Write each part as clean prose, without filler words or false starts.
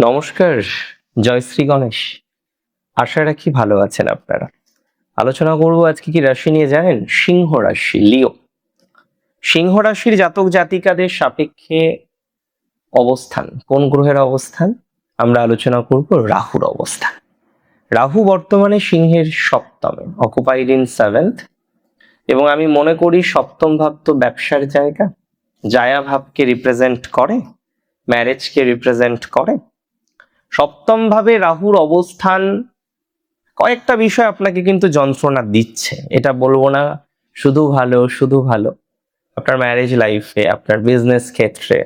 নমস্কার, জয়শ্রী গণেশ। আশা রাখি ভালো আছেন আপনারা। আলোচনা করব আজকে কি রাশি নিয়ে জানেন? সিংহ রাশি, লিও। সিংহ রাশির জাতক জাতিকাদের সাপেক্ষে অবস্থান, কোন গ্রহের অবস্থান? আমরা আলোচনা করব রাহুর অবস্থান। রাহু বর্তমানে সিংহের সপ্তমে, অকুপাইড ইন 7th, এবং আমি মনে করি সপ্তম ভাব তো ব্যবসার জায়গা, জায়া ভাবকে রিপ্রেজেন্ট করে, ম্যারেজকে রিপ্রেজেন্ট করে। সপ্তম ভাবে রাহুর অবস্থান কয়েকটা বিষয় আপনাকে কিন্তু যন্ত্রণা দিচ্ছে, এটা বলবো না শুধু ভালো শুধু ভালো। আপনার ম্যারেজ লাইফে, আপনার বিজনেস ক্ষেত্রে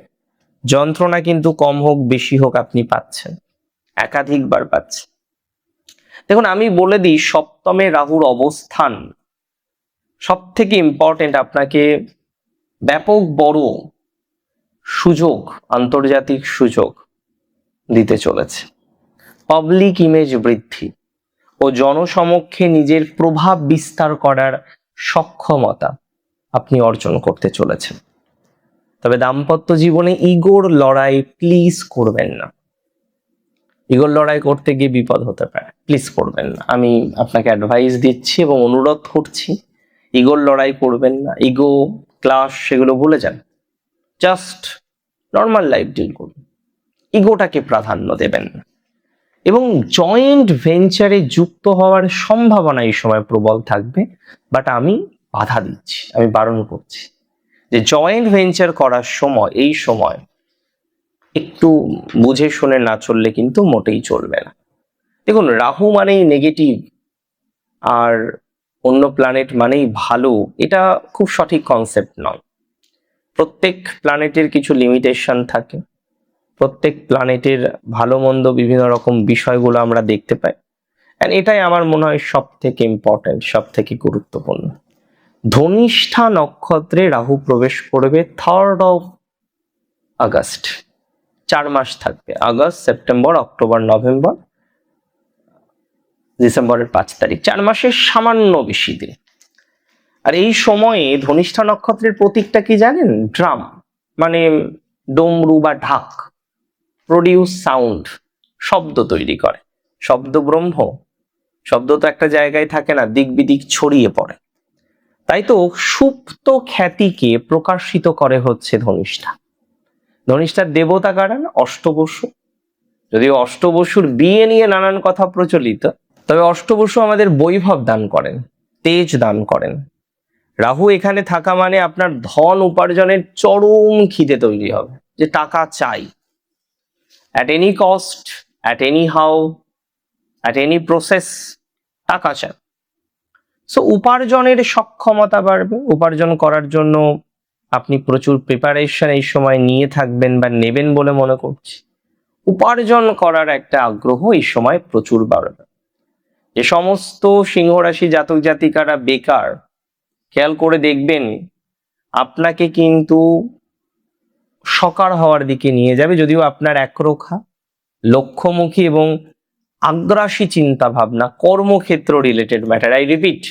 যন্ত্রণা কিন্তু কম হোক বেশি হোক আপনি পাচ্ছেন, একাধিকবার পাচ্ছেন। দেখুন, আমি বলে দিই, সপ্তমে রাহুর অবস্থান সব থেকে ইম্পর্টেন্ট, আপনাকে ব্যাপক বড় সুযোগ, আন্তর্জাতিক সুযোগ দিতে চলেছে। পাবলিক ইমেজ বৃদ্ধি ও জনসমক্ষে নিজের প্রভাব বিস্তার করার সক্ষমতা আপনি অর্জন করতে চলেছেন। তবে দাম্পত্য জীবনে ইগোর লড়াই প্লিজ করবেন না। ইগোর লড়াই করতে গিয়ে বিপদ হতে পারে, প্লিজ করবেন না। আমি আপনাকে অ্যাডভাইস দিচ্ছি এবং অনুরোধ করছি, ইগোর লড়াই করবেন না। ইগো, ক্লাস, সেগুলো ভুলে যান। জাস্ট নর্মাল লাইফ ডিল করুন, ইগোটাকে প্রাধান্য দেবেন না। এবং জয়েন্ট ভেঞ্চারে যুক্ত হওয়ার সম্ভাবনা এই সময় প্রবল থাকবে, বাট আমি বাধা দিচ্ছি, আমি বারণ করছি যে জয়েন্ট ভেঞ্চার করার সময়, এই সময় একটু বুঝে শুনে না চললে কিন্তু মোটেই চলবে না। দেখুন, রাহু মানেই নেগেটিভ আর অন্য প্ল্যানেট মানেই ভালো, এটা খুব সঠিক কনসেপ্ট নয়। প্রত্যেক প্ল্যানেটের কিছু লিমিটেশন থাকে, প্রত্যেক প্ল্যানেটের ভালো মন্দ বিভিন্ন রকম বিষয়গুলো আমরা দেখতে পাই। এন্ড এটাই আমার মনে হয় সব থেকে ইম্পর্টেন্ট, সব থেকে গুরুত্বপূর্ণ। ধনিষ্ঠা নক্ষত্রে রাহু প্রবেশ করবে 3rd of আগস্ট। 4 মাস থাকবে, আগস্ট, সেপ্টেম্বর, অক্টোবর, নভেম্বর, ডিসেম্বরের 5 তারিখ। 4 মাসের সামান্য বেশি দিন। আর এই সময়ে ধনিষ্ঠা নক্ষত্রের প্রতীকটা কি জানেন? ড্রাম, মানে ডমরু বা ঢাক, প্রডিউস সাউন্ড, শব্দ তৈরি করে। শব্দ ব্রহ্ম, শব্দ তো একটা জায়গায় থাকে না, দিক বিদিক ছড়িয়ে পড়ে। তাই তো সুপ্ত খ্যাতিকে প্রকাশিত করে হচ্ছে ধনিষ্ঠা। ধনিষ্ঠার দেবতা কারণ অষ্টবসু। যদিও অষ্টবসুর বিয়ে নিয়ে নানান কথা প্রচলিত, তবে অষ্টবসু আমাদের বৈভব দান করেন, তেজ দান করেন। রাহু এখানে থাকা মানে আপনার ধন উপার্জনের চরম খিদে তৈরি হবে, যে টাকা চাই, at any cost, at any how, at any process, টাকা চাই। সো উপার্জনের সক্ষমতা বাড়বে। উপার্জন করার জন্য আপনি প্রচুর প্রিপারেশন এই সময় নিয়ে থাকবেন বা নেবেন বলে মনে করছি। উপার্জন করার একটা আগ্রহ এই সময় প্রচুর বাড়বে। যে সমস্ত সিংহ রাশি জাতক জাতিকারা বেকার, খেয়াল করে দেখবেন আপনাকে কিন্তু সকার হওয়ার দিকে নিয়ে যাবে। যদিও আপনার একরোখা, লক্ষ্যমুখী এবং আগ্রাসী চিন্তা ভাবনা, কর্মক্ষেত্র রিলেটেড ম্যাটার, আই রিপিট,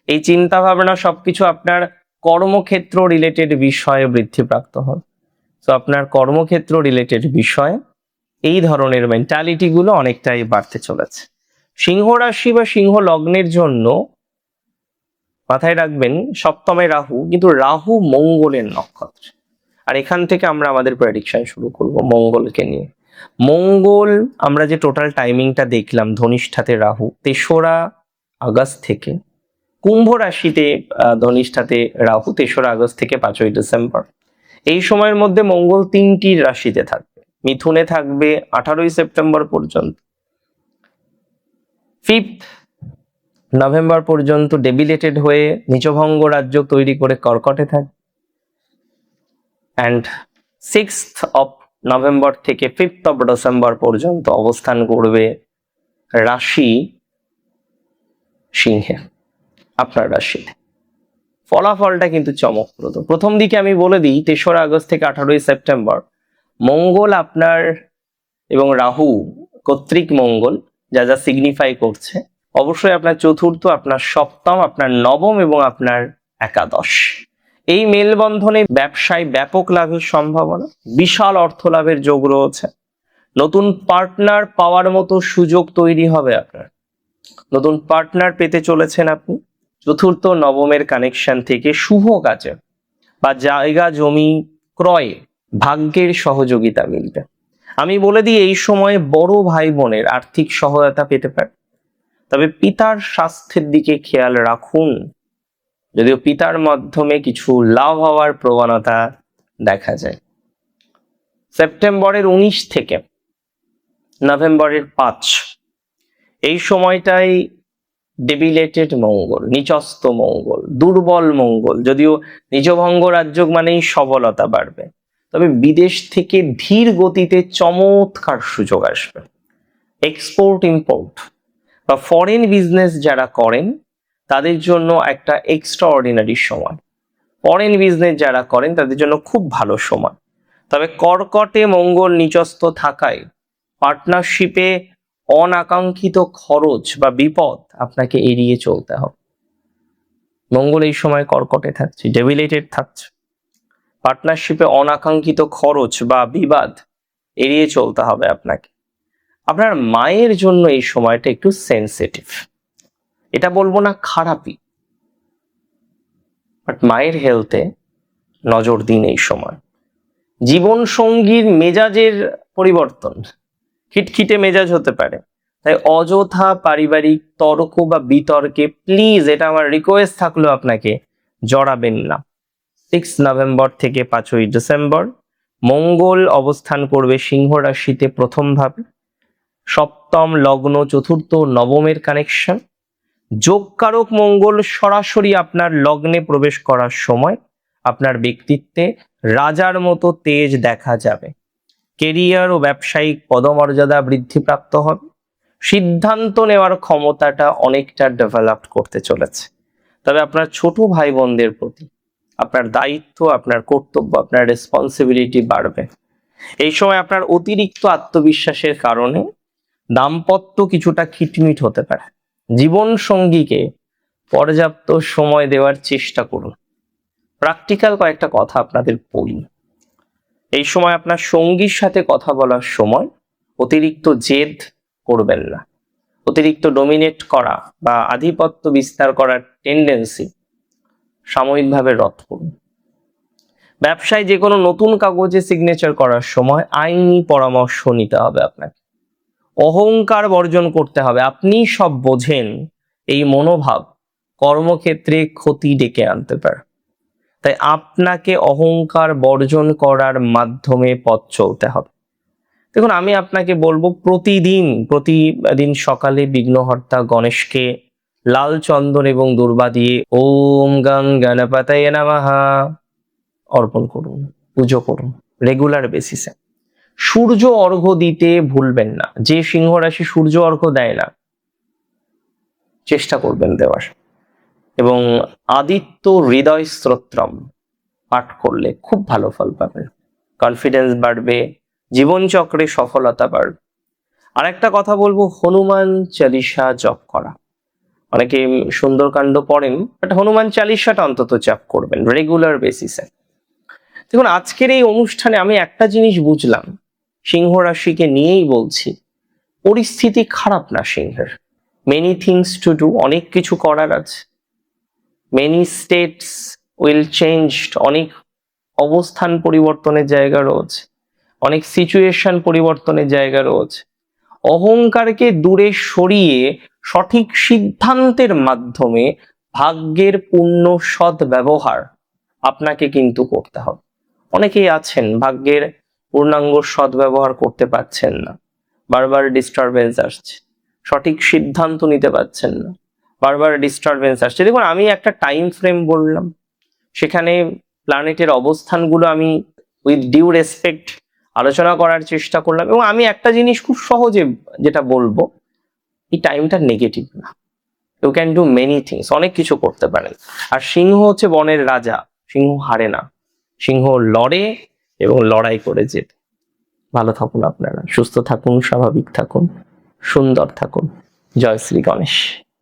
এই চিন্তা ভাবনা সবকিছু আপনার কর্মক্ষেত্র রিলেটেড বিষয়ে বৃদ্ধিপ্রাপ্ত হবে। তো আপনার কর্মক্ষেত্র রিলেটেড বিষয়ে এই ধরনের মেন্টালিটি গুলো অনেকটাই বাড়তে চলেছে। সিংহ রাশি বা সিংহ লগ্নের জন্য মাথায় রাখবেন, সপ্তমে রাহু, কিন্তু রাহু মঙ্গলের নক্ষত্র। আর এখান থেকে আমরা আমাদের প্রেডিকশন শুরু করব মঙ্গলকে নিয়ে। মঙ্গল, আমরা যে টোটাল টাইমিংটা দেখলাম, ধনিষ্ঠাতে রাহু 3রা আগস্ট থেকে, কুম্ভ রাশিতে ধনিষ্ঠাতে রাহু 3রা আগস্ট থেকে 5ই ডিসেম্বর। এই সময়ের মধ্যে মঙ্গল 3টি রাশিতে থাকবে। মিথুনে থাকবে 18ই সেপ্টেম্বর পর্যন্ত, 5th নভেম্বর পর্যন্ত ডেবিলেটেড হয়ে নিচভঙ্গ রাজ্য তৈরি করে কর্কটে থাকবে, অ্যান্ড 6th of নভেম্বর থেকে 5th of ডিসেম্বর পর্যন্ত অবস্থান করবে রাশি সিংহে, আপনার রাশিতে। ফলাফলটা কিন্তু চমকপ্রদ। প্রথম দিকে আমি বলে দিই, 3রা আগস্ট থেকে 18ই সেপ্টেম্বর মঙ্গল আপনার এবং রাহু কর্তৃক মঙ্গল যা যা সিগনিফাই করছে, অবশ্যই আপনার চতুর্থ, আপনার সপ্তম, আপনার নবম এবং আপনার একাদশ, এই মেলবন্ধনে ব্যবসায় ব্যাপক লাভের সম্ভাবনা, বিশাল অর্থ লাভের যোগ রয়েছে। নতুন পার্টনার পাওয়ার মতো সুযোগ তৈরি হবে আপনার। নতুন পার্টনার পেতে চলেছেন আপনি। চতুর্থ নবমের কানেকশন থেকে শুভ কাজে বা জায়গা জমি ক্রয়ে ভাগ্যের সহযোগিতা মিলবে। আমি বলে দিই, এই সময়ে বড় ভাই বোনের আর্থিক সহায়তা পেতে পারে, তবে পিতার স্বাস্থ্যের দিকে খেয়াল রাখুন। যদিও পিতার মাধ্যমে কিছু লাভ হওয়ার প্রবণতা দেখা যায়। সেপ্টেম্বরের 19 থেকে নভেম্বরের 5 এই সময়টাই ডেবিলেটেড মঙ্গল, নিচস্থ মঙ্গল, দুর্বল মঙ্গল। যদিও নিজভঙ্গ রাজযোগ মানেই সবলতা বাড়বে, তবে বিদেশ থেকে ধীর গতিতে চমৎকার সুযোগ আসবে। এক্সপোর্ট ইম্পোর্ট বা ফরেন বিজনেস যারা করেন তাদের জন্য একটা এক্সট্রা অর্ডিনারি সময়। ফরেন বিজনেস যারা করেন তাদের জন্য খুব ভালো সময়। তবে কর্কটে মঙ্গল নিচস্থ থাকায় পার্টনারশিপে অনাকাঙ্ক্ষিত খরচ বা বিপদ আপনাকে এড়িয়ে চলতে হবে। মঙ্গল এই সময় কর্কটে থাকছে, ডেবিলেটেড থাকছে। পার্টনারশিপে অনাকাঙ্ক্ষিত খরচ বা বিবাদ এড়িয়ে চলতে হবে আপনাকে। আপনার মায়ের জন্য এই সময়টা একটু সেন্সিটিভ। এটা বলবো না খারাপই, বাট মায়ের হেলথে নজর দিন এই সময়। জীবন সঙ্গীর মেজাজের পরিবর্তন, খিটখিটে মেজাজ হতে পারে, তাই অযথা পারিবারিক তর্ক বা বিতর্কে প্লিজ, এটা আমার রিকোয়েস্ট থাকলো, আপনাকে জড়াবেন না। 6 নভেম্বর থেকে 5 ডিসেম্বর মঙ্গল অবস্থান করবে সিংহ রাশিতে প্রথম ভাবে। সপ্তম লগ্ন চতুর্থ নবমের কানেকশন। যোগকারক মঙ্গল সরাসরি আপনার লগ্নে প্রবেশ করার সময় আপনার ব্যক্তিত্বে রাজার মতো তেজ দেখা যাবে। কেরিয়ার ও ব্যবসায়িক পদমর্যাদা বৃদ্ধিপ্রাপ্ত হবে। সিদ্ধান্ত নেওয়ার ক্ষমতাটা অনেকটা ডেভেলপ করতে চলেছে। তবে আপনার ছোট ভাই বোনদের প্রতি আপনার দায়িত্ব, আপনার কর্তব্য, আপনার রেসপন্সিবিলিটি বাড়বে। এই সময় আপনার অতিরিক্ত আত্মবিশ্বাসের কারণে দাম্পত্য কিছুটা খিটমিট হতে পারে। জীবন সঙ্গীকে পর্যাপ্ত সময় দেওয়ার চেষ্টা করুন। প্র্যাকটিক্যাল কয়েকটা কথা আপনাদের বলি। এই সময় আপনার সঙ্গীর সাথে কথা বলার সময় অতিরিক্ত জেদ করবেন না। অতিরিক্ত ডোমিনেট করা বা আধিপত্য বিস্তার করার টেন্ডেন্সি সাময়িকভাবে রদ করুন। ব্যবসায় যে কোনো নতুন কাগজে সিগনেচার করার সময় আইনি পরামর্শ নিতে হবে আপনাকে। অহংকার বর্জন করতে হবে। আপনি সব বোঝেন, এই মনোভাব কর্মক্ষেত্রে ক্ষতি ডেকে আনতে পারে। তাই আপনাকে অহংকার বর্জন করার মাধ্যমে পথ চলতে হবে। দেখুন, আমি আপনাকে বলবো, প্রতিদিন সকালে বিঘ্নহর্তা গণেশকে লাল চন্দন এবং দূর্বা দিয়ে ওম গং গণপতয়ে নমঃ অর্পণ করুন, পুজো করুন রেগুলার বেসিসে। সূর্য অর্ঘ্য দিতে ভুলবেন না। যে সিংহ রাশি সূর্য অর্ঘ্য দেয় না, চেষ্টা করবেন দেওয়ার। এবং আদিত্য হৃদয় স্তোত্রম পাঠ করলে খুব ভালো ফল পাবেন। কনফিডেন্স বাড়বে, জীবনচক্রে সফলতা বাড়বে। আর একটা কথা বলবো, হনুমান চালিসা জপ করা। অনেকে সুন্দরকাণ্ড পড়েন, বাট হনুমান চালিসাটা অন্তত জপ করবেন রেগুলার বেসিসে। দেখুন, আজকের এই অনুষ্ঠানে আমি একটা জিনিস বুঝলাম, সিংহ রাশিকে নিয়েই বলছি, পরিস্থিতি খারাপ না সিংহের। মেনি থিংস টু ডু, অনেক কিছু করার আছে। মেনি স্টেটস উইল চেঞ্জ, অনেক অবস্থান পরিবর্তনের জায়গা রয়েছে, অনেক সিচুয়েশন পরিবর্তনের জায়গা রয়েছে। অহংকারকে দূরে সরিয়ে সঠিক সিদ্ধান্তের মাধ্যমে ভাগ্যের পূর্ণ সৎ ব্যবহার আপনাকে কিন্তু করতে হবে। অনেকেই আছেন ভাগ্যের পূর্ণাঙ্গ সৎ ব্যবহার করতে পারছেন না, বারবার ডিস্টারবেন্স আসছে, সঠিক সিদ্ধান্ত নিতে পারছেন না, বারবার ডিস্টারবেন্স আসছে। দেখুন, আমি একটা টাইম ফ্রেম বললাম, সেখানে প্ল্যানেটের অবস্থানগুলো আমি উইথ ডিউ রেসপেক্ট আলোচনা করার চেষ্টা করলাম। এবং আমি একটা জিনিস খুব সহজে যেটা বলবো, এই টাইমটা নেগেটিভ না। You can do many things, অনেক কিছু করতে পারেন। আর সিংহ হচ্ছে বনের রাজা, সিংহ হারে না, সিংহ লড়ে এবং লড়াই করে যেতে। ভালো থাকুন আপনারা, সুস্থ থাকুন, স্বাভাবিক থাকুন, সুন্দর থাকুন। জয় শ্রী গণেশ।